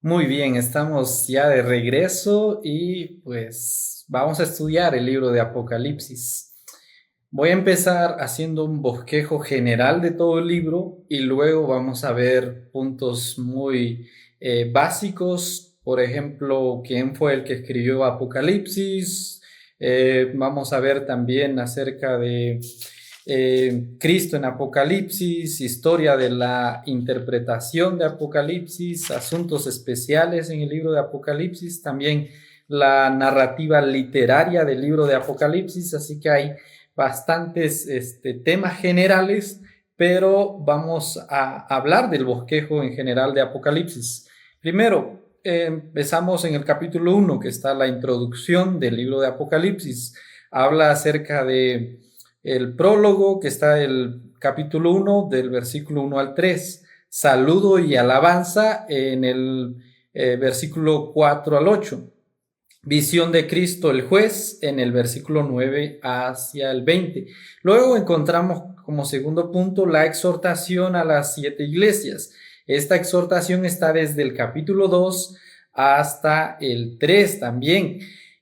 Muy bien, estamos ya de regreso y pues vamos a estudiar el libro de Apocalipsis. Voy a empezar haciendo un bosquejo general de todo el libro y luego vamos a ver puntos muy básicos. Por ejemplo, quién fue el que escribió Apocalipsis. Vamos a ver también acerca de Cristo en Apocalipsis, historia de la interpretación de Apocalipsis, asuntos especiales en el libro de Apocalipsis, también la narrativa literaria del libro de Apocalipsis, así que hay bastantes temas generales, pero vamos a hablar del bosquejo en general de Apocalipsis. Primero, empezamos en el capítulo 1, que está la introducción del libro de Apocalipsis. Habla acerca de el prólogo, que está el capítulo 1, del versículo 1 al 3. Saludo y alabanza en el versículo 4 al 8. Visión de Cristo el juez en el versículo 9 hacia el 20. Luego encontramos como segundo punto la exhortación a las 7 iglesias. Esta exhortación está desde el capítulo 2 hasta el 3 también.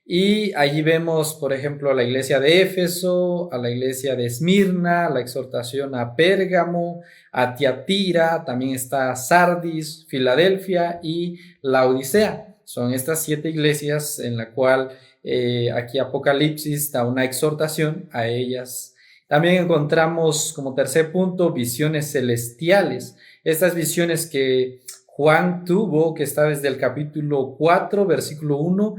Y allí vemos, por ejemplo, a la iglesia de Éfeso, a la iglesia de Esmirna, la exhortación a Pérgamo, a Tiatira, también está Sardis, Filadelfia y Laodicea. Son estas 7 iglesias en la cual aquí Apocalipsis da una exhortación a ellas. También encontramos como tercer punto visiones celestiales. Estas visiones que Juan tuvo, que está desde el capítulo 4, versículo 1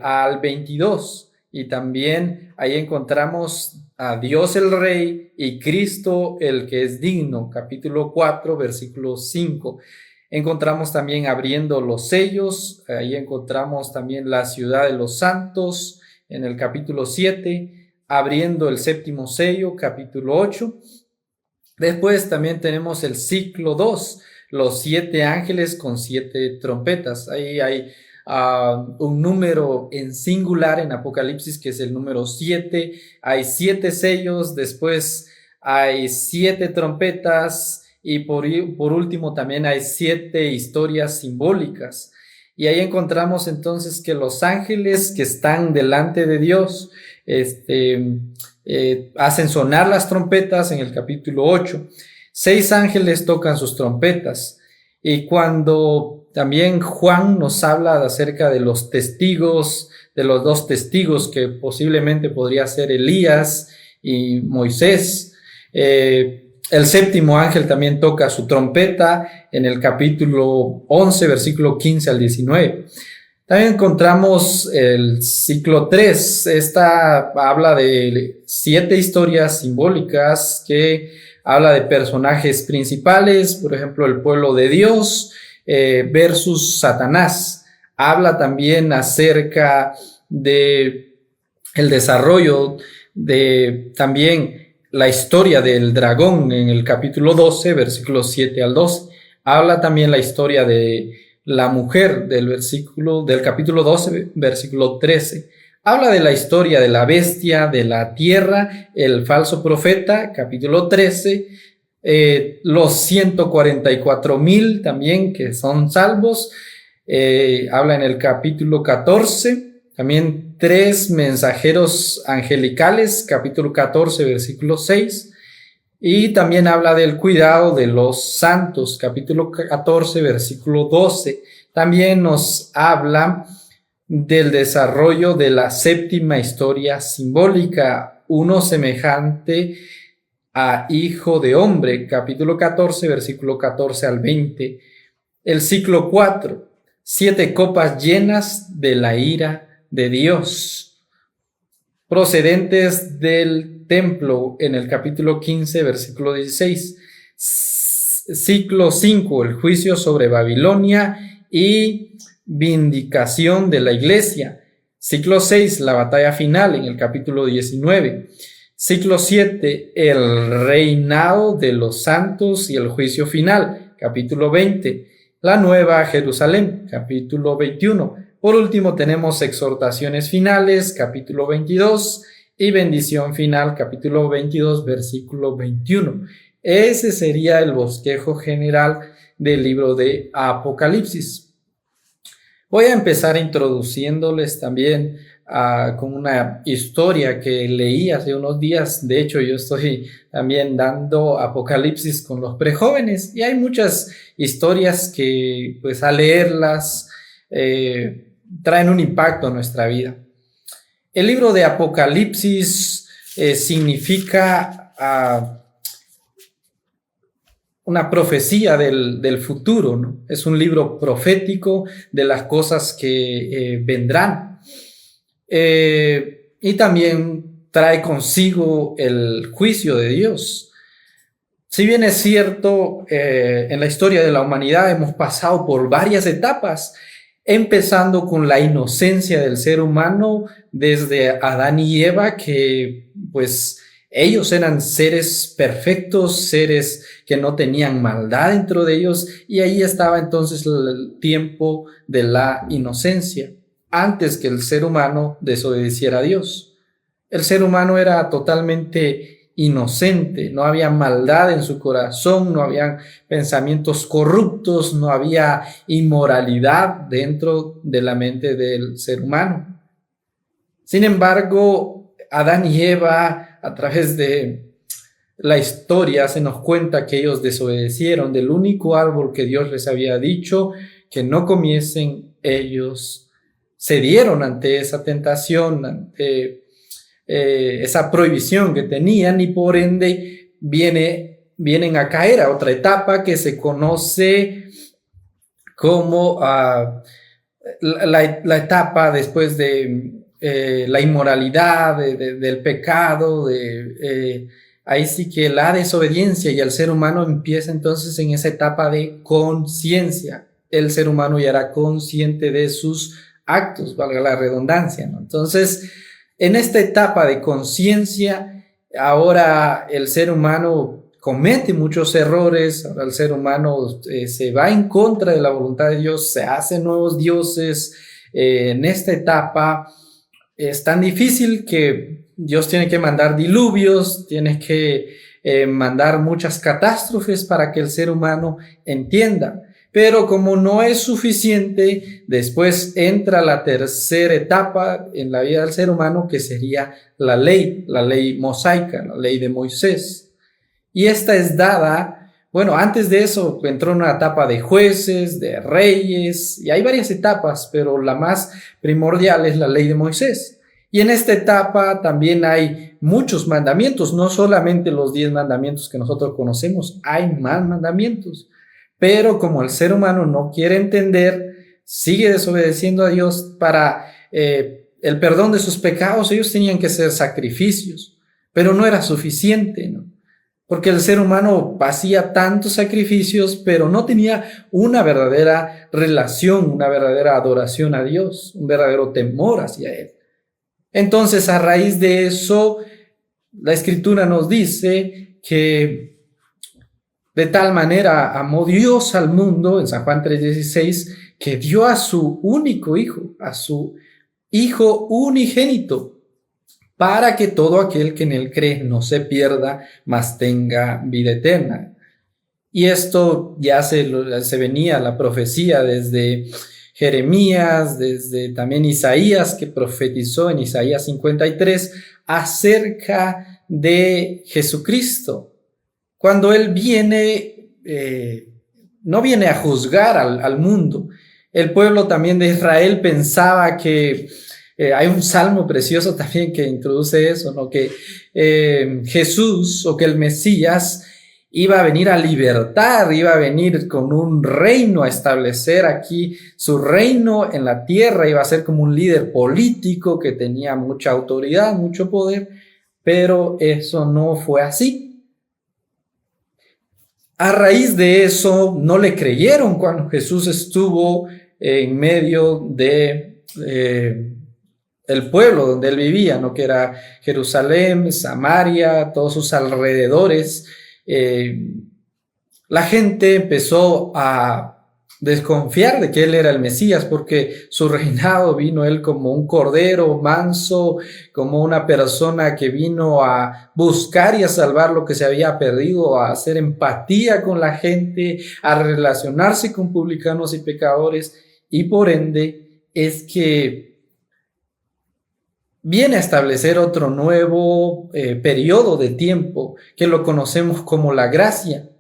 al 22. Y también ahí encontramos a Dios el Rey y Cristo el que es digno, capítulo 4, versículo 5. Encontramos también abriendo los sellos, ahí encontramos también la ciudad de los santos en el capítulo 7, abriendo el séptimo sello, capítulo 8. Después también tenemos el ciclo 2, los 7 ángeles con 7 trompetas. Ahí hay un número en singular en Apocalipsis que es el número 7. Hay 7 sellos, después hay 7 trompetas y por último también hay 7 historias simbólicas. Y ahí encontramos entonces que los ángeles que están delante de Dios, hacen sonar las trompetas en el capítulo 8. 6 ángeles tocan sus trompetas. Y cuando también Juan nos habla acerca de los testigos, de los 2 testigos que posiblemente podría ser Elías y Moisés, el séptimo ángel también toca su trompeta en el capítulo 11, versículo 15 al 19. También encontramos el ciclo 3. Esta habla de 7 historias simbólicas que habla de personajes principales, por ejemplo, el pueblo de Dios versus Satanás. Habla también acerca de el desarrollo de también la historia del dragón en el capítulo 12, versículos 7 al 12. Habla también la historia de la mujer del capítulo 12, versículo 13. Habla de la historia de la bestia, de la tierra, el falso profeta, capítulo 13, los 144,000 también que son salvos, habla en el capítulo 14, también 3 mensajeros angelicales, capítulo 14, versículo 6. Y también habla del cuidado de los santos, capítulo 14, versículo 12. También nos habla del desarrollo de la séptima historia simbólica, uno semejante a hijo de hombre, capítulo 14, versículo 14 al 20. El ciclo 4, 7 copas llenas de la ira de Dios, procedentes del templo en el capítulo 15, versículo 16. Ciclo 5, el juicio sobre Babilonia y vindicación de la iglesia. Ciclo 6, la batalla final en el capítulo 19. Ciclo 7, el reinado de los santos y el juicio final, capítulo 20. La nueva Jerusalén, capítulo 21. Por último tenemos exhortaciones finales, capítulo 22, y bendición final, capítulo 22, versículo 21. Ese sería el bosquejo general del libro de Apocalipsis. Voy a empezar introduciéndoles también con una historia que leí hace unos días. De hecho, yo estoy también dando Apocalipsis con los prejóvenes y hay muchas historias que, pues, al leerlas, traen un impacto en nuestra vida. El libro de Apocalipsis significa una profecía del futuro, ¿no? Es un libro profético de las cosas que vendrán. Y también trae consigo el juicio de Dios. Si bien es cierto, en la historia de la humanidad hemos pasado por varias etapas, empezando con la inocencia del ser humano desde Adán y Eva, que pues ellos eran seres perfectos, seres que no tenían maldad dentro de ellos, y ahí estaba entonces el tiempo de la inocencia, antes que el ser humano desobedeciera a Dios. El ser humano era totalmente inocente, no había maldad en su corazón, no había pensamientos corruptos, no había inmoralidad dentro de la mente del ser humano. Sin embargo, Adán y Eva, a través de la historia, se nos cuenta que ellos desobedecieron del único árbol que Dios les había dicho que no comiesen. Ellos cedieron ante esa tentación, ante esa prohibición que tenían, y por ende vienen a caer a otra etapa que se conoce como la etapa después de la inmoralidad, del pecado, ahí sí que la desobediencia, y el ser humano empieza entonces en esa etapa de conciencia. El ser humano ya era consciente de sus actos, valga la redundancia, ¿no? Entonces, en esta etapa de conciencia, ahora el ser humano comete muchos errores, ahora el ser humano se va en contra de la voluntad de Dios, se hacen nuevos dioses. En esta etapa es tan difícil que Dios tiene que mandar diluvios, tiene que mandar muchas catástrofes para que el ser humano entienda. Pero como no es suficiente, después entra la tercera etapa en la vida del ser humano, que sería la ley mosaica, la ley de Moisés. Y esta es dada, bueno, antes de eso entró una etapa de jueces, de reyes, y hay varias etapas, pero la más primordial es la ley de Moisés. Y en esta etapa también hay muchos mandamientos, no solamente los 10 mandamientos que nosotros conocemos, hay más mandamientos. Pero como el ser humano no quiere entender, sigue desobedeciendo a Dios. Para el perdón de sus pecados, ellos tenían que hacer sacrificios, pero no era suficiente, ¿no? Porque el ser humano hacía tantos sacrificios, pero no tenía una verdadera relación, una verdadera adoración a Dios, un verdadero temor hacia Él. Entonces, a raíz de eso, la Escritura nos dice que de tal manera amó Dios al mundo, en San Juan 3:16, que dio a su único hijo, a su hijo unigénito, para que todo aquel que en él cree no se pierda, mas tenga vida eterna. Y esto ya se venía la profecía desde Jeremías, desde también Isaías, que profetizó en Isaías 53 acerca de Jesucristo. Cuando Él viene, no viene a juzgar al mundo. El pueblo también de Israel pensaba que, hay un salmo precioso también que introduce eso, ¿no? Que Jesús, o que el Mesías iba a venir a libertar, iba a venir con un reino, a establecer aquí su reino en la tierra, iba a ser como un líder político que tenía mucha autoridad, mucho poder, pero eso no fue así. A raíz de eso, no le creyeron cuando Jesús estuvo en medio de el pueblo donde él vivía, ¿no? Que era Jerusalén, Samaria, todos sus alrededores. La gente empezó a desconfiar de que él era el Mesías, porque su reinado vino él como un cordero manso, como una persona que vino a buscar y a salvar lo que se había perdido, a hacer empatía con la gente, a relacionarse con publicanos y pecadores. y por ende es que viene a establecer otro nuevo periodo de tiempo que lo conocemos como la gracia.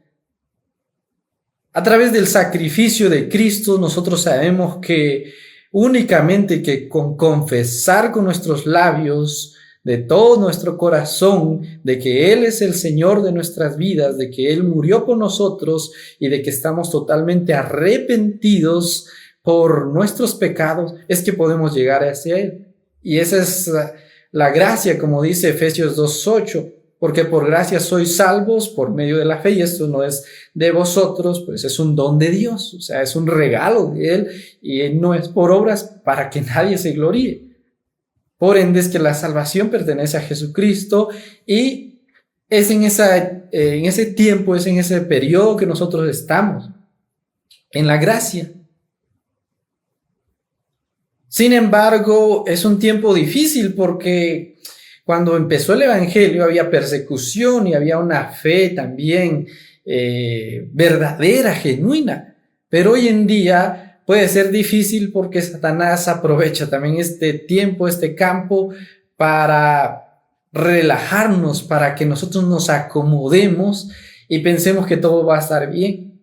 A través del sacrificio de Cristo nosotros sabemos que únicamente que con confesar con nuestros labios de todo nuestro corazón de que Él es el Señor de nuestras vidas, de que Él murió por nosotros y de que estamos totalmente arrepentidos por nuestros pecados, es que podemos llegar hacia Él. Y esa es la gracia, como dice Efesios 2:8. Porque por gracia sois salvos por medio de la fe, y esto no es de vosotros, pues es un don de Dios, o sea, es un regalo de Él, y no es por obras para que nadie se gloríe. Por ende es que la salvación pertenece a Jesucristo, y es en ese tiempo, es en ese periodo que nosotros estamos, en la gracia. Sin embargo, es un tiempo difícil porque cuando empezó el Evangelio había persecución y había una fe también verdadera, genuina. Pero hoy en día puede ser difícil porque Satanás aprovecha también este tiempo, este campo, para relajarnos, para que nosotros nos acomodemos y pensemos que todo va a estar bien.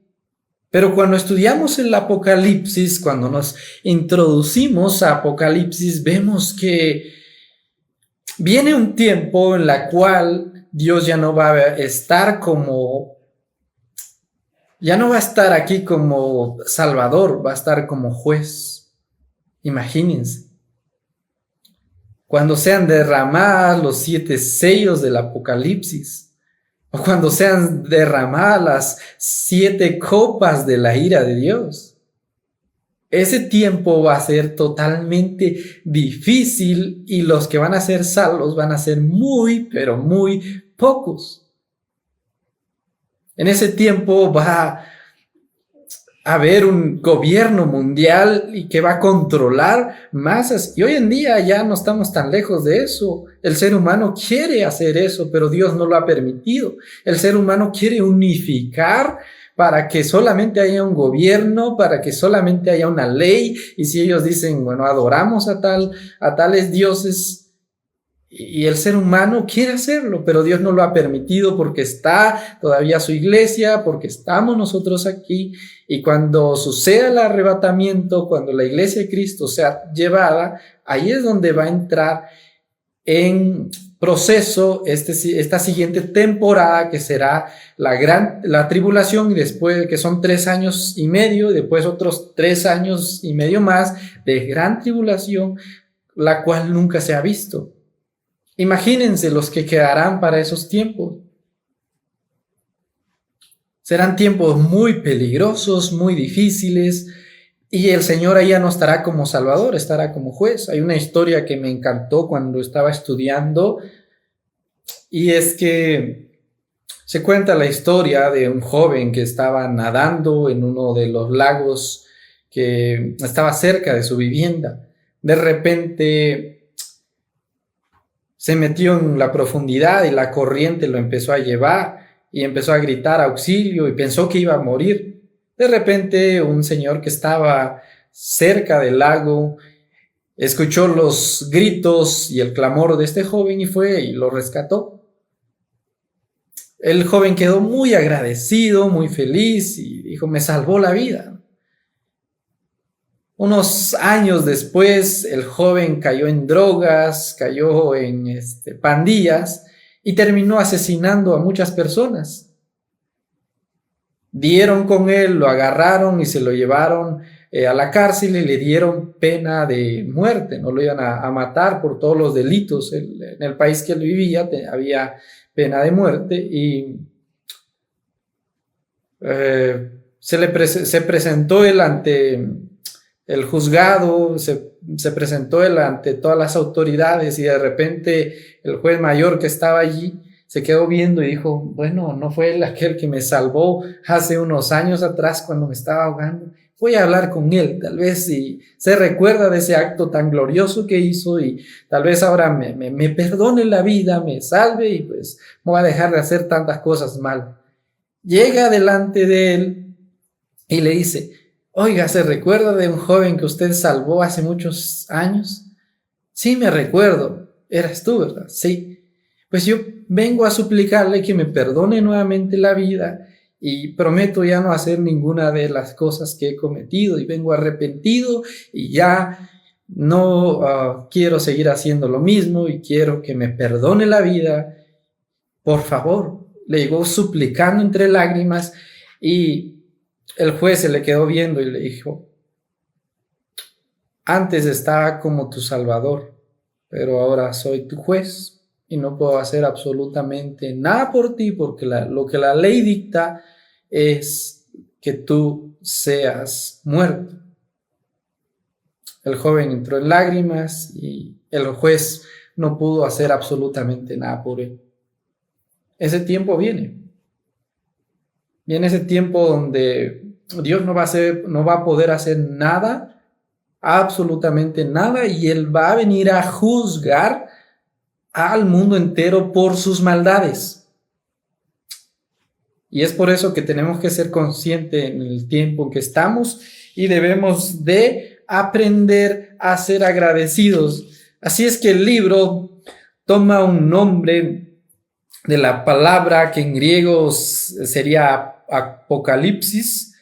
Pero cuando estudiamos el Apocalipsis, cuando nos introducimos a Apocalipsis, vemos que viene un tiempo en la cual Dios ya no va a estar aquí como Salvador, va a estar como juez. Imagínense. Cuando sean derramadas los 7 sellos del Apocalipsis, o cuando sean derramadas las 7 copas de la ira de Dios. Ese tiempo va a ser totalmente difícil y los que van a ser salvos van a ser muy, pero muy pocos. En ese tiempo va a haber un gobierno mundial y que va a controlar masas. Y hoy en día ya no estamos tan lejos de eso. El ser humano quiere hacer eso, pero Dios no lo ha permitido. El ser humano quiere unificar para que solamente haya un gobierno, para que solamente haya una ley, y si ellos dicen, bueno, adoramos a tales dioses, y el ser humano quiere hacerlo, pero Dios no lo ha permitido porque está todavía su iglesia, porque estamos nosotros aquí, y cuando suceda el arrebatamiento, cuando la iglesia de Cristo sea llevada, ahí es donde va a entrar en proceso esta siguiente temporada, que será la tribulación, y después, que son 3 años y medio, y después otros 3 años y medio más de gran tribulación, la cual nunca se ha visto. Imagínense los que quedarán para esos tiempos. Serán tiempos muy peligrosos, muy difíciles, y el Señor ahí ya no estará como Salvador, estará como juez. Hay una historia que me encantó cuando estaba estudiando, y es que se cuenta la historia de un joven que estaba nadando en uno de los lagos que estaba cerca de su vivienda. De repente se metió en la profundidad y la corriente lo empezó a llevar y empezó a gritar auxilio y pensó que iba a morir. De repente un señor que estaba cerca del lago escuchó los gritos y el clamor de este joven y fue y lo rescató. El joven quedó muy agradecido, muy feliz y dijo, me salvó la vida. Unos años después, el joven cayó en drogas, cayó en pandillas y terminó asesinando a muchas personas. Dieron con él, lo agarraron y se lo llevaron a la cárcel y le dieron pena de muerte. No lo iban a matar por todos los delitos. En el país que él vivía había pena de muerte y se presentó él ante el juzgado, se presentó él ante todas las autoridades y de repente el juez mayor que estaba allí se quedó viendo y dijo, bueno, no fue él aquel que me salvó hace unos años atrás cuando me estaba ahogando. Voy a hablar con él, tal vez si se recuerda de ese acto tan glorioso que hizo y tal vez ahora me perdone la vida, me salve y pues no va a dejar de hacer tantas cosas mal. Llega delante de él y le dice, Oiga, ¿se recuerda de un joven que usted salvó hace muchos años? Sí, me recuerdo. Eras tú, ¿verdad? Sí. Pues yo vengo a suplicarle que me perdone nuevamente la vida y prometo ya no hacer ninguna de las cosas que he cometido y vengo arrepentido y ya no quiero seguir haciendo lo mismo y quiero que me perdone la vida. Por favor, le llegó suplicando entre lágrimas y el juez se le quedó viendo y le dijo, antes estaba como tu salvador, pero ahora soy tu juez y no puedo hacer absolutamente nada por ti porque lo que la ley dicta es que tú seas muerto. El joven entró en lágrimas y el juez no pudo hacer absolutamente nada por él. Ese tiempo viene. Viene ese tiempo donde Dios no va a poder hacer nada, absolutamente nada, y Él va a venir a juzgar al mundo entero por sus maldades. Y es por eso que tenemos que ser conscientes en el tiempo en que estamos y debemos de aprender a ser agradecidos. Así es que el libro toma un nombre de la palabra que en griego sería Apocalipsis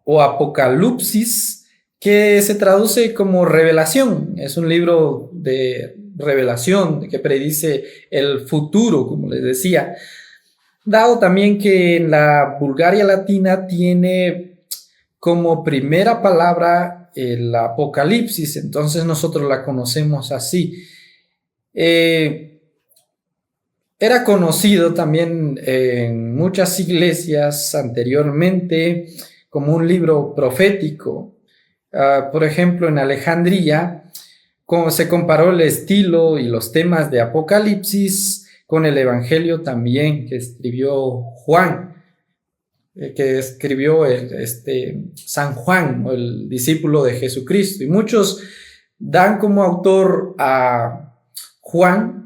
o Apocalipsis, que se traduce como revelación. Es un libro de revelación que predice el futuro, como les decía. Dado también que en la Vulgata Latina tiene como primera palabra el Apocalipsis, entonces nosotros la conocemos así. Era conocido también en muchas iglesias anteriormente como un libro profético. Por ejemplo, en Alejandría, como se comparó el estilo y los temas de Apocalipsis con el Evangelio también que escribió Juan, San Juan, el discípulo de Jesucristo. Y muchos dan como autor a Juan,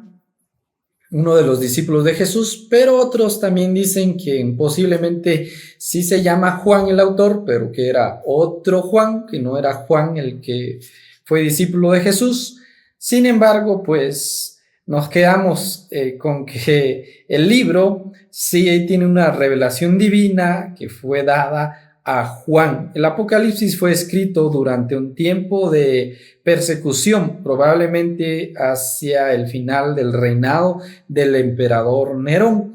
uno de los discípulos de Jesús, pero otros también dicen que posiblemente sí se llama Juan el autor, pero que era otro Juan, que no era Juan el que fue discípulo de Jesús. Sin embargo, pues nos quedamos con que el libro sí tiene una revelación divina que fue dada a Juan. El Apocalipsis fue escrito durante un tiempo de persecución, probablemente hacia el final del reinado del emperador Nerón,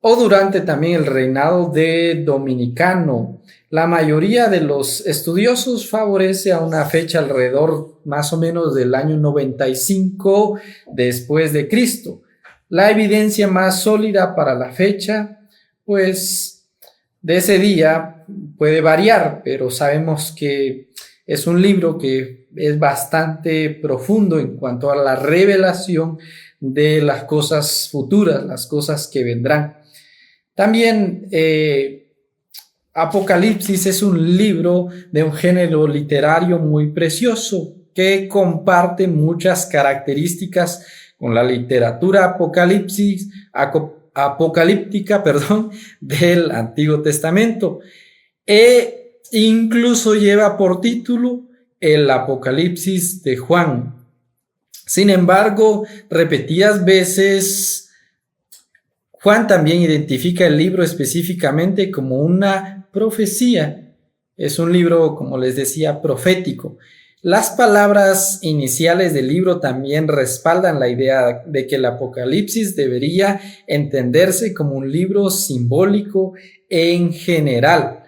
o durante también el reinado de Dominicano. La mayoría de los estudiosos favorece a una fecha alrededor más o menos del año 95 después de Cristo. La evidencia más sólida para la fecha, pues, de ese día puede variar, pero sabemos que es un libro que es bastante profundo en cuanto a la revelación de las cosas futuras, las cosas que vendrán. También Apocalipsis es un libro de un género literario muy precioso que comparte muchas características con la literatura apocalíptica, del Antiguo Testamento. E incluso lleva por título el Apocalipsis de Juan. Sin embargo, repetidas veces Juan también identifica el libro específicamente como una profecía. Es un libro, como les decía, profético. Las palabras iniciales del libro también respaldan la idea de que el Apocalipsis debería entenderse como un libro simbólico en general.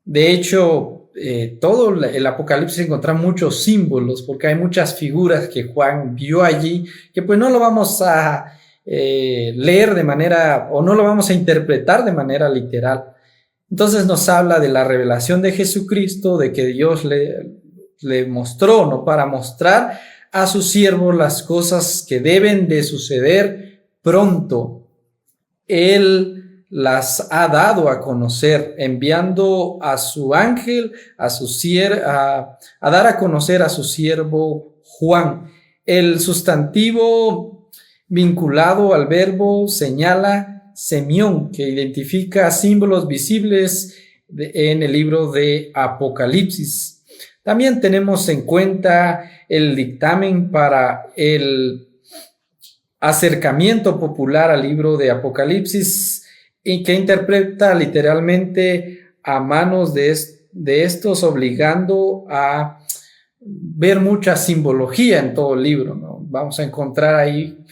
De hecho, todo el Apocalipsis encuentra muchos símbolos porque hay muchas figuras que Juan vio allí que pues no lo vamos a leer de manera, o no lo vamos a interpretar de manera literal. Entonces nos habla de la revelación de Jesucristo, de que Dios le mostró, ¿no? Para mostrar a su siervo las cosas que deben de suceder pronto. Él las ha dado a conocer, enviando a su ángel, a dar a conocer a su siervo Juan. El sustantivo vinculado al verbo señala semión, que identifica símbolos visibles en el libro de Apocalipsis. También tenemos en cuenta el dictamen para el acercamiento popular al libro de Apocalipsis, y que interpreta literalmente a manos de estos, obligando a ver mucha simbología en todo el libro, ¿no? Vamos a encontrar ahí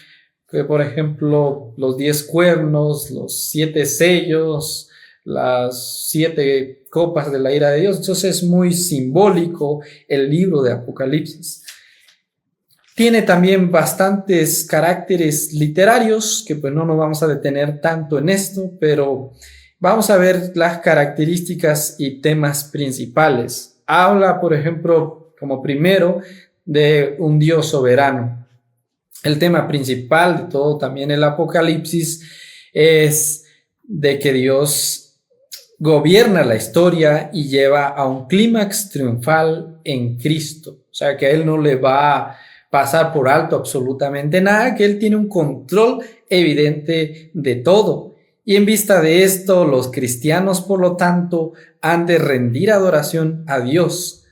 que, por ejemplo, los 10 cuernos, los 7 sellos, las 7 copas de la ira de Dios. Entonces es muy simbólico el libro de Apocalipsis. Tiene también bastantes caracteres literarios, que pues no nos vamos a detener tanto en esto, pero vamos a ver las características y temas principales. Habla, por ejemplo, como primero, de un Dios soberano. El tema principal de todo también el Apocalipsis es de que Dios gobierna la historia y lleva a un clímax triunfal en Cristo. O sea, que a Él no le va a pasar por alto absolutamente nada, que Él tiene un control evidente de todo. Y en vista de esto, los cristianos, por lo tanto, han de rendir adoración a Dios.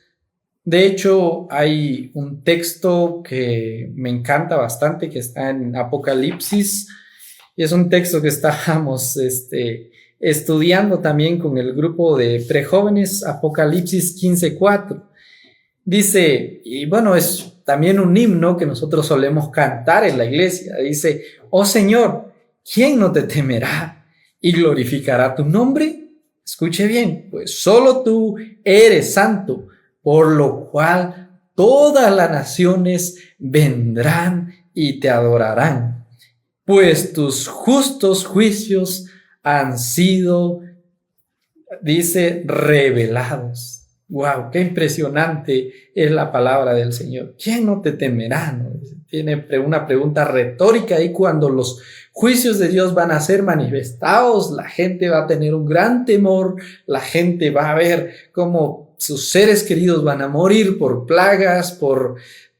De hecho, hay un texto que me encanta bastante, que está en Apocalipsis, y es un texto que estábamos estudiando también con el grupo de prejóvenes, Apocalipsis 15:4. Dice, y bueno, es también un himno que nosotros solemos cantar en la iglesia. Dice: oh Señor, ¿quién no te temerá y glorificará tu nombre? Escuche bien, pues solo tú eres santo, por lo cual todas las naciones vendrán y te adorarán, pues tus justos juicios han sido, dice, revelados. ¡Wow! ¡Qué impresionante es la palabra del Señor! ¿Quién no te temerá? ¿No? Tiene una pregunta retórica, y cuando los juicios de Dios van a ser manifestados, la gente va a tener un gran temor, la gente va a ver cómo sus seres queridos van a morir por plagas, por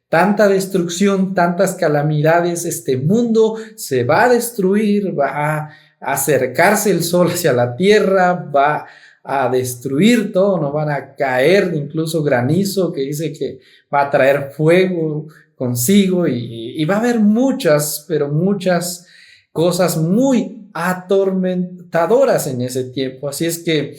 tanta destrucción, tantas calamidades. Este mundo se va a destruir, va a acercarse el sol hacia la tierra, va a destruir todo, no van a caer incluso granizo, que dice que va a traer fuego consigo, y va a haber muchas, pero muchas cosas muy atormentadoras en ese tiempo. Así es que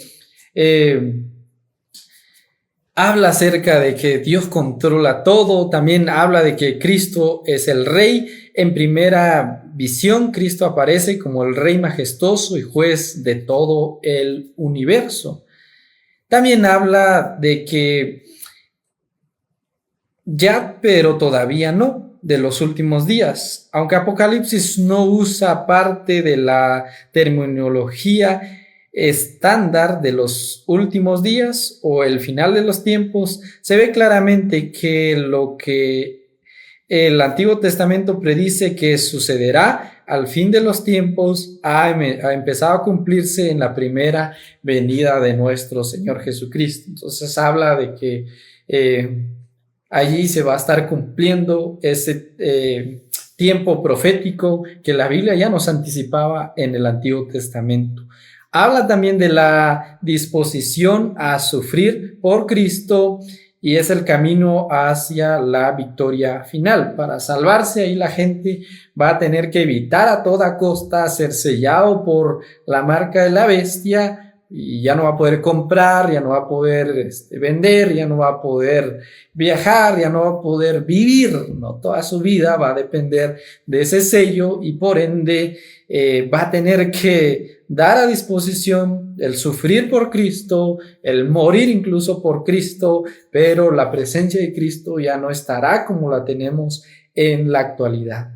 habla acerca de que Dios controla todo. También habla de que Cristo es el Rey. En primera visión, Cristo aparece como el Rey majestuoso y juez de todo el universo. También habla de que ya, pero todavía no, de los últimos días. Aunque Apocalipsis no usa parte de la terminología estándar de los últimos días o el final de los tiempos, se ve claramente que lo que el Antiguo Testamento predice que sucederá al fin de los tiempos ha empezado a cumplirse en la primera venida de nuestro Señor Jesucristo. Entonces habla de que allí se va a estar cumpliendo ese tiempo profético que la Biblia ya nos anticipaba en el Antiguo Testamento. Habla también de la disposición a sufrir por Cristo, y es el camino hacia la victoria final. Para salvarse, ahí la gente va a tener que evitar a toda costa ser sellado por la marca de la bestia, y ya no va a poder comprar, ya no va a poder vender, ya no va a poder viajar, ya no va a poder vivir, ¿no? Toda su vida va a depender de ese sello, y por ende va a tener que dar a disposición el sufrir por Cristo, el morir incluso por Cristo, pero la presencia de Cristo ya no estará como la tenemos en la actualidad.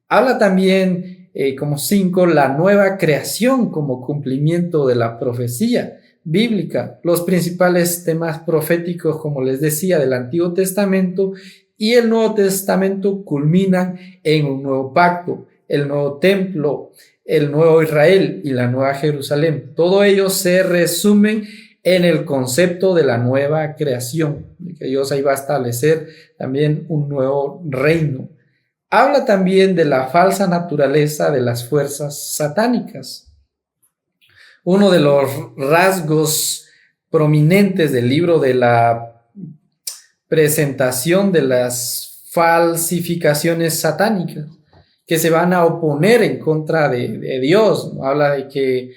Habla también como 5, la nueva creación como cumplimiento de la profecía bíblica. Los principales temas proféticos, como les decía, del Antiguo Testamento y el Nuevo Testamento culminan en un nuevo pacto, el nuevo templo, el nuevo Israel y la nueva Jerusalén. Todo ello se resumen en el concepto de la nueva creación, de que Dios ahí va a establecer también un nuevo reino. Habla también de la falsa naturaleza de las fuerzas satánicas. uno de los rasgos prominentes del libro de la presentación de las falsificaciones satánicas que se van a oponer en contra de Dios, ¿no? Habla de que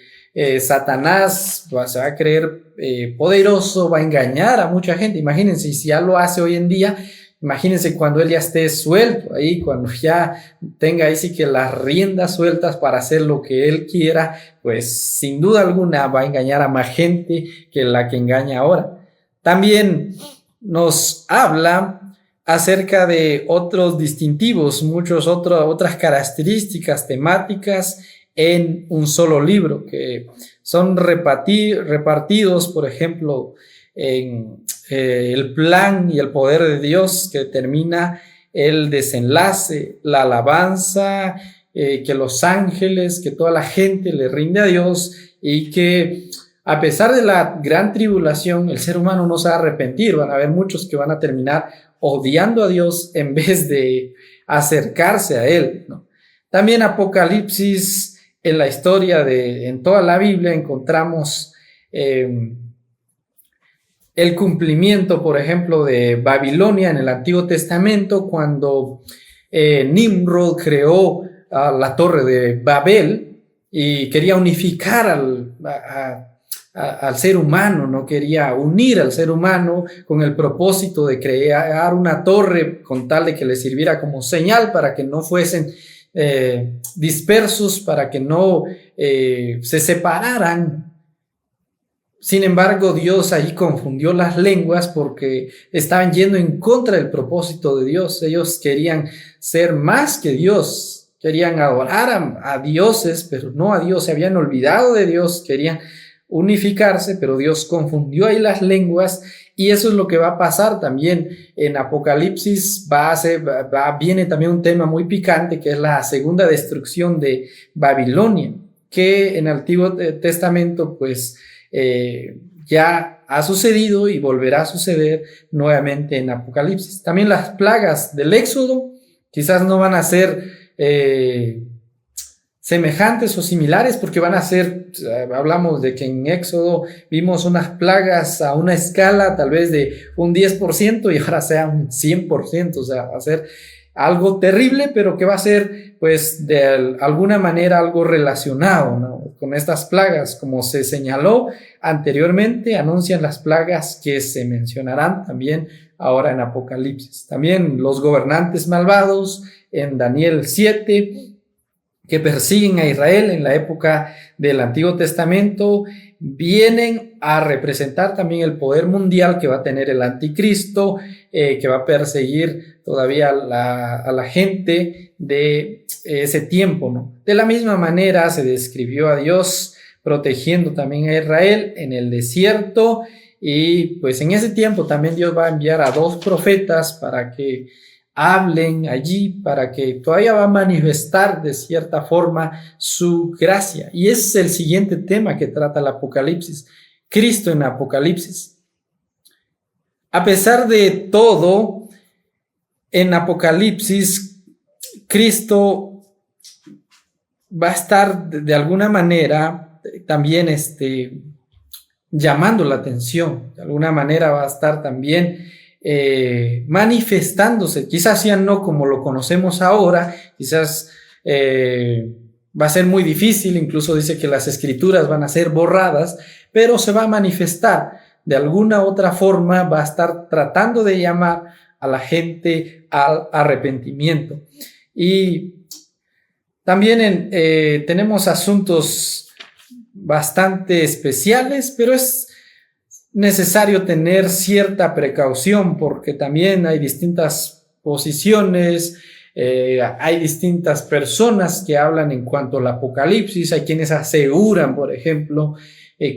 Satanás se va a creer poderoso, va a engañar a mucha gente. Imagínense, si ya lo hace hoy en día, imagínense cuando él ya esté suelto ahí, cuando ya tenga ahí sí que las riendas sueltas para hacer lo que él quiera, pues sin duda alguna va a engañar a más gente que la que engaña ahora. También nos habla acerca de otros distintivos, otras características temáticas en un solo libro, que son repartidos, por ejemplo, en el plan y el poder de Dios, que determina el desenlace, la alabanza, que los ángeles, que toda la gente le rinde a Dios, y que a pesar de la gran tribulación, el ser humano no se va a arrepentir. Van a haber muchos que van a terminar odiando a Dios en vez de acercarse a Él, ¿no? También Apocalipsis, en la historia en toda la Biblia encontramos el cumplimiento, por ejemplo, de Babilonia en el Antiguo Testamento, cuando Nimrod creó la Torre de Babel y quería unificar al ser humano, no quería unir al ser humano con el propósito de crear una torre con tal de que le sirviera como señal para que no fuesen dispersos, para que no se separaran. Sin embargo, Dios ahí confundió las lenguas porque estaban yendo en contra del propósito de Dios. Ellos querían ser más que Dios, querían adorar a dioses, pero no a Dios. Se habían olvidado de Dios, querían unificarse, pero Dios confundió ahí las lenguas, y eso es lo que va a pasar también en Apocalipsis. Viene también un tema muy picante, que es la segunda destrucción de Babilonia, que en el Antiguo Testamento pues ya ha sucedido y volverá a suceder nuevamente en Apocalipsis. También las plagas del Éxodo quizás no van a ser semejantes o similares, porque van a ser, hablamos de que en Éxodo vimos unas plagas a una escala tal vez de un 10% y ahora sea un 100%, o sea, va a ser algo terrible, pero que va a ser pues de alguna manera algo relacionado, ¿no?, con estas plagas. Como se señaló anteriormente, anuncian las plagas que se mencionarán también ahora en Apocalipsis. También los gobernantes malvados en Daniel 7, que persiguen a Israel en la época del Antiguo Testamento, vienen a representar también el poder mundial que va a tener el anticristo, que va a perseguir todavía a la gente de ese tiempo, ¿no? De la misma manera se describió a Dios protegiendo también a Israel en el desierto, y pues en ese tiempo también Dios va a enviar a 2 profetas para que hablen allí, para que todavía va a manifestar de cierta forma su gracia. Y ese es el siguiente tema que trata el Apocalipsis, Cristo en Apocalipsis. A pesar de todo, en Apocalipsis, Cristo va a estar de alguna manera también llamando la atención, de alguna manera va a estar también manifestándose, quizás ya no como lo conocemos ahora, quizás va a ser muy difícil, incluso dice que las escrituras van a ser borradas, pero se va a manifestar de alguna otra forma, va a estar tratando de llamar a la gente al arrepentimiento. Y también tenemos asuntos bastante especiales, pero es necesario tener cierta precaución, porque también hay distintas posiciones, hay distintas personas que hablan en cuanto al Apocalipsis. Hay quienes aseguran, por ejemplo,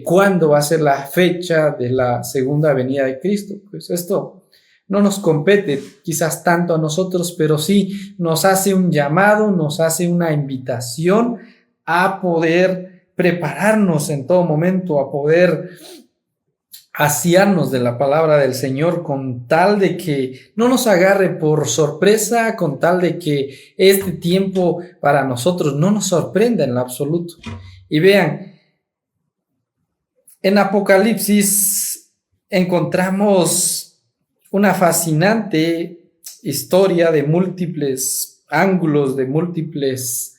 cuándo va a ser la fecha de la segunda venida de Cristo. Pues esto no nos compete quizás tanto a nosotros, pero sí nos hace un llamado, nos hace una invitación a poder prepararnos en todo momento, a poder asearnos de la palabra del Señor, con tal de que no nos agarre por sorpresa, con tal de que este tiempo para nosotros no nos sorprenda en lo absoluto. Y vean, En Apocalipsis encontramos una fascinante historia de múltiples ángulos, de múltiples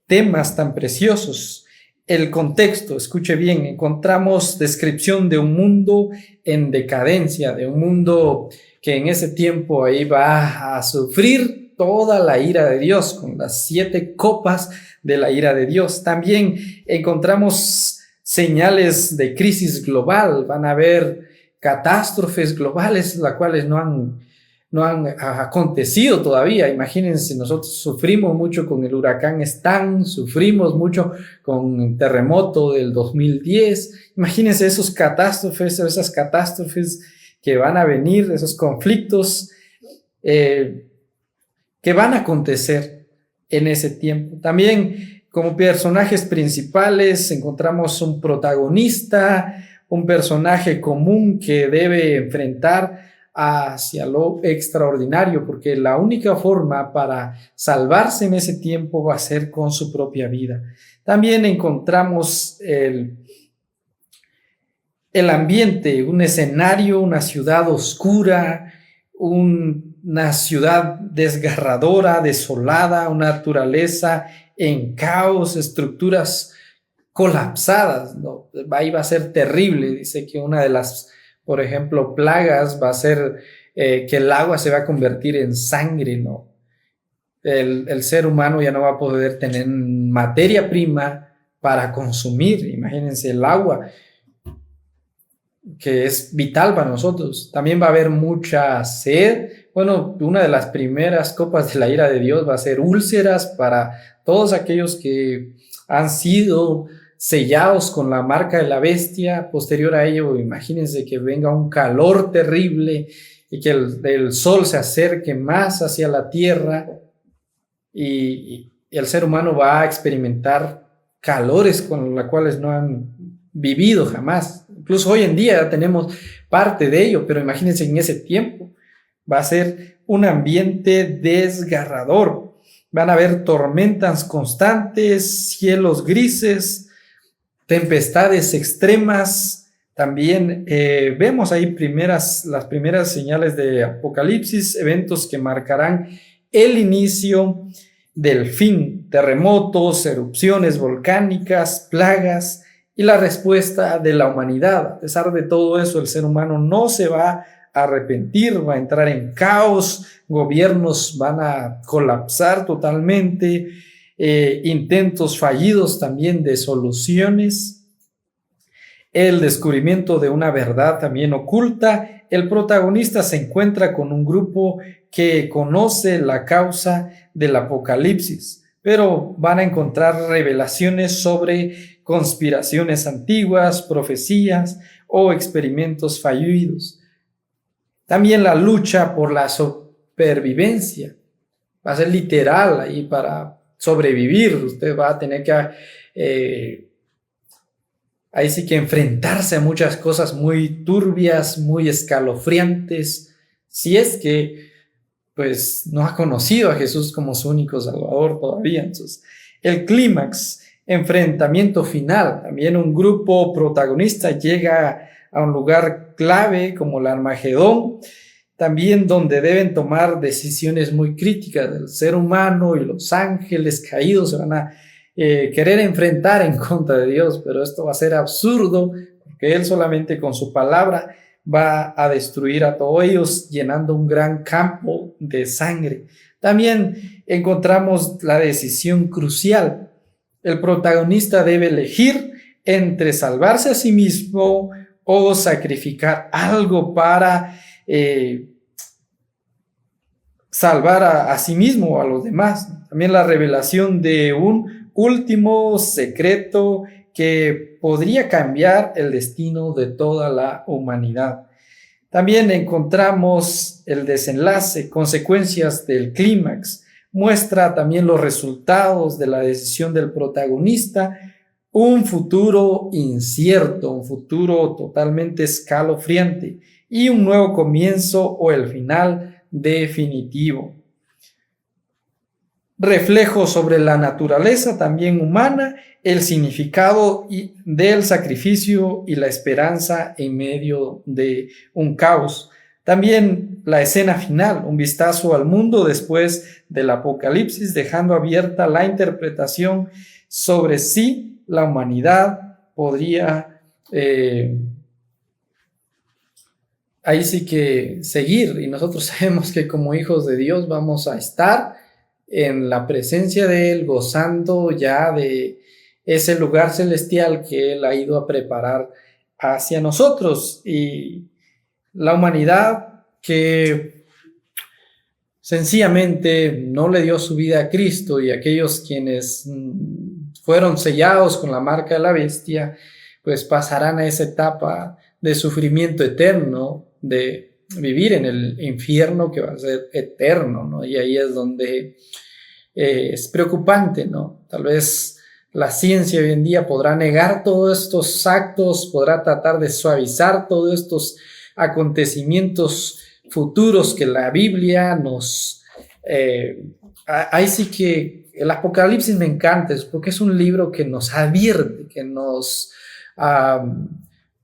temas tan preciosos. El contexto, escuche bien, encontramos descripción de un mundo en decadencia, de un mundo que en ese tiempo ahí va a sufrir toda la ira de Dios, con las 7 copas de la ira de Dios. También encontramos señales de crisis global, van a haber catástrofes globales, las cuales no han acontecido todavía. Imagínense, nosotros sufrimos mucho con el huracán Stan, sufrimos mucho con el terremoto del 2010. Imagínense esas catástrofes que van a venir, esos conflictos que van a acontecer en ese tiempo. También como personajes principales encontramos un protagonista, un personaje común que debe enfrentar hacia lo extraordinario, porque la única forma para salvarse en ese tiempo va a ser con su propia vida. También encontramos el ambiente, un escenario, una ciudad oscura, una ciudad desgarradora, desolada, una naturaleza en caos, estructuras colapsadas, ¿no? Ahí va a ser terrible. Dice que una de las, por ejemplo, plagas va a ser que el agua se va a convertir en sangre, ¿no? El ser humano ya no va a poder tener materia prima para consumir. Imagínense el agua, que es vital para nosotros. También va a haber mucha sed. Bueno, una de las primeras copas de la ira de Dios va a ser úlceras para todos aquellos que han sido sellados con la marca de la bestia. Posterior a ello, imagínense que venga un calor terrible y que el sol se acerque más hacia la tierra y el ser humano va a experimentar calores con los cuales no han vivido jamás. Incluso hoy en día ya tenemos parte de ello, pero imagínense en ese tiempo. Va a ser un ambiente desgarrador. Van a haber tormentas constantes, cielos grises, tempestades extremas. También vemos ahí las primeras señales de Apocalipsis, eventos que marcarán el inicio del fin, terremotos, erupciones volcánicas, plagas y la respuesta de la humanidad. A pesar de todo eso, el ser humano no se va a arrepentir, va a entrar en caos, gobiernos van a colapsar totalmente, intentos fallidos también de soluciones, el descubrimiento de una verdad también oculta. El protagonista se encuentra con un grupo que conoce la causa del apocalipsis, pero van a encontrar revelaciones sobre conspiraciones antiguas, profecías o experimentos fallidos. También la lucha por la supervivencia va a ser literal ahí para sobrevivir. Usted va a tener que ahí sí que enfrentarse a muchas cosas muy turbias, muy escalofriantes, si es que pues no ha conocido a Jesús como su único Salvador todavía. Entonces, el clímax, enfrentamiento final, también un grupo protagonista llega a un lugar clave como el Armagedón, también donde deben tomar decisiones muy críticas. El ser humano y los ángeles caídos se van a querer enfrentar en contra de Dios, pero esto va a ser absurdo, porque Él solamente con su palabra va a destruir a todos ellos, llenando un gran campo de sangre. También encontramos la decisión crucial. El protagonista debe elegir entre salvarse a sí mismo o sacrificar algo para salvar a sí mismo o a los demás. También la revelación de un último secreto que podría cambiar el destino de toda la humanidad. También encontramos el desenlace, consecuencias del clímax. Muestra también los resultados de la decisión del protagonista, un futuro incierto, un futuro totalmente escalofriante y un nuevo comienzo o el final definitivo. reflejo sobre la naturaleza también humana, el significado del sacrificio y la esperanza en medio de un caos. También la escena final, un vistazo al mundo después del Apocalipsis, dejando abierta la interpretación sobre si la humanidad podría ahí sí que seguir. Y nosotros sabemos que como hijos de Dios vamos a estar en la presencia de Él, gozando ya de ese lugar celestial que Él ha ido a preparar hacia nosotros. Y la humanidad que sencillamente no le dio su vida a Cristo, y aquellos quienes fueron sellados con la marca de la bestia, pues pasarán a esa etapa de sufrimiento eterno, de vivir en el infierno que va a ser eterno, ¿no? Y ahí es donde es preocupante, ¿no? Tal vez la ciencia hoy en día podrá negar todos estos actos, podrá tratar de suavizar todos estos acontecimientos futuros que la Biblia nos... ahí sí que el Apocalipsis me encanta, porque es un libro que nos advierte, que nos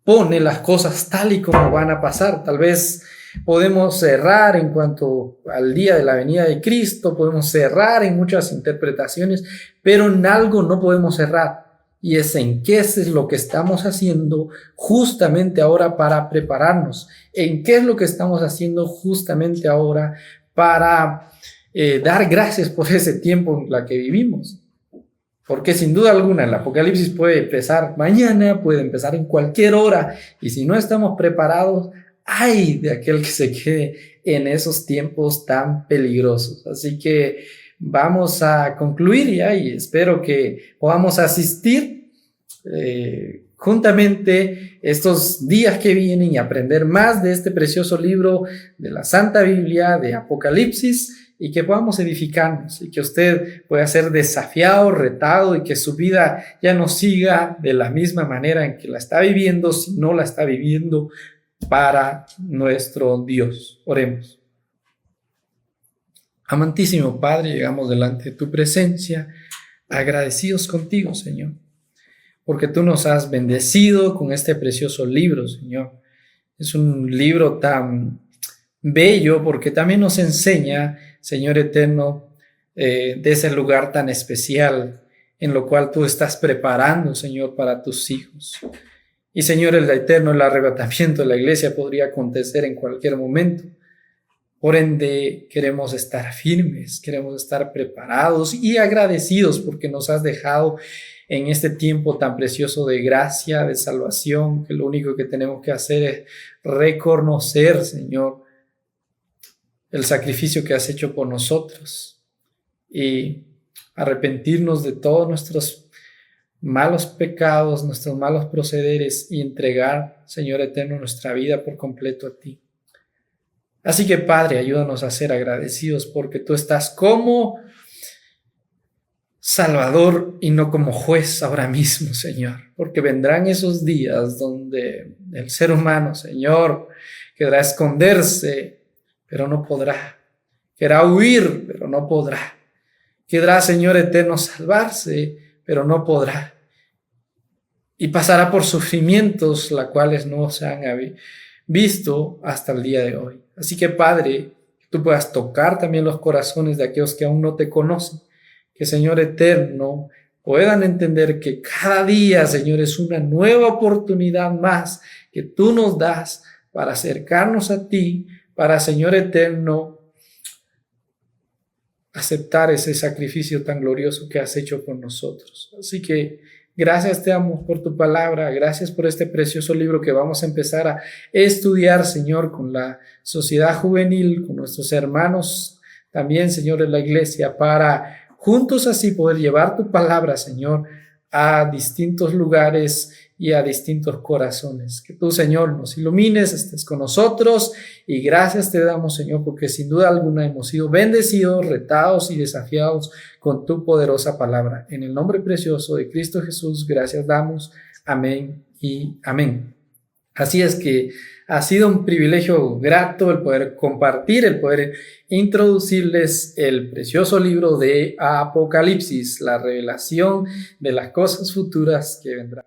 pone las cosas tal y como van a pasar. Tal vez podemos errar en cuanto al día de la venida de Cristo, podemos errar en muchas interpretaciones, pero en algo no podemos errar, y es en qué es lo que estamos haciendo justamente ahora para prepararnos, en qué es lo que estamos haciendo justamente ahora para dar gracias por ese tiempo en la que vivimos. Porque sin duda alguna el Apocalipsis puede empezar mañana, puede empezar en cualquier hora, y si no estamos preparados, ¡ay de aquel que se quede en esos tiempos tan peligrosos! Así que vamos a concluir ya, y espero que podamos asistir juntamente estos días que vienen y aprender más de este precioso libro de la Santa Biblia, de Apocalipsis, y que podamos edificarnos, y que usted pueda ser desafiado, retado, y que su vida ya no siga de la misma manera en que la está viviendo, si no la está viviendo para nuestro Dios. Oremos. Amantísimo Padre, llegamos delante de tu presencia, agradecidos contigo, Señor, porque tú nos has bendecido con este precioso libro, Señor. Es un libro tan bello porque también nos enseña, Señor eterno, de ese lugar tan especial en lo cual tú estás preparando, Señor, para tus hijos. Y Señor, el eterno, el arrebatamiento de la iglesia podría acontecer en cualquier momento. Por ende, queremos estar firmes, queremos estar preparados y agradecidos porque nos has dejado en este tiempo tan precioso de gracia, de salvación, que lo único que tenemos que hacer es reconocer, Señor, el sacrificio que has hecho por nosotros y arrepentirnos de todos nuestros malos pecados, nuestros malos procederes, y entregar, Señor eterno, nuestra vida por completo a ti. Así que, Padre, ayúdanos a ser agradecidos porque tú estás como Salvador y no como juez ahora mismo, Señor, porque vendrán esos días donde el ser humano, Señor, querrá esconderse, pero no podrá, querrá huir, pero no podrá, querrá, Señor eterno, salvarse, pero no podrá, y pasará por sufrimientos, los cuales no se han visto hasta el día de hoy. Así que, Padre, que tú puedas tocar también los corazones de aquellos que aún no te conocen, que, Señor eterno, puedan entender que cada día, Señor, es una nueva oportunidad más que tú nos das para acercarnos a ti, para, Señor eterno, aceptar ese sacrificio tan glorioso que has hecho por nosotros. Así que gracias te damos por tu palabra, gracias por este precioso libro que vamos a empezar a estudiar, Señor, con la sociedad juvenil, con nuestros hermanos también, Señor, en la iglesia, para juntos así poder llevar tu palabra, Señor, a distintos lugares y a distintos corazones. Que tú, Señor, nos ilumines, estés con nosotros, y gracias te damos, Señor, porque sin duda alguna hemos sido bendecidos, retados y desafiados con tu poderosa palabra. En el nombre precioso de Cristo Jesús, gracias damos. Amén y amén. Así es que ha sido un privilegio grato el poder compartir, el poder introducirles el precioso libro de Apocalipsis, la revelación de las cosas futuras que vendrán.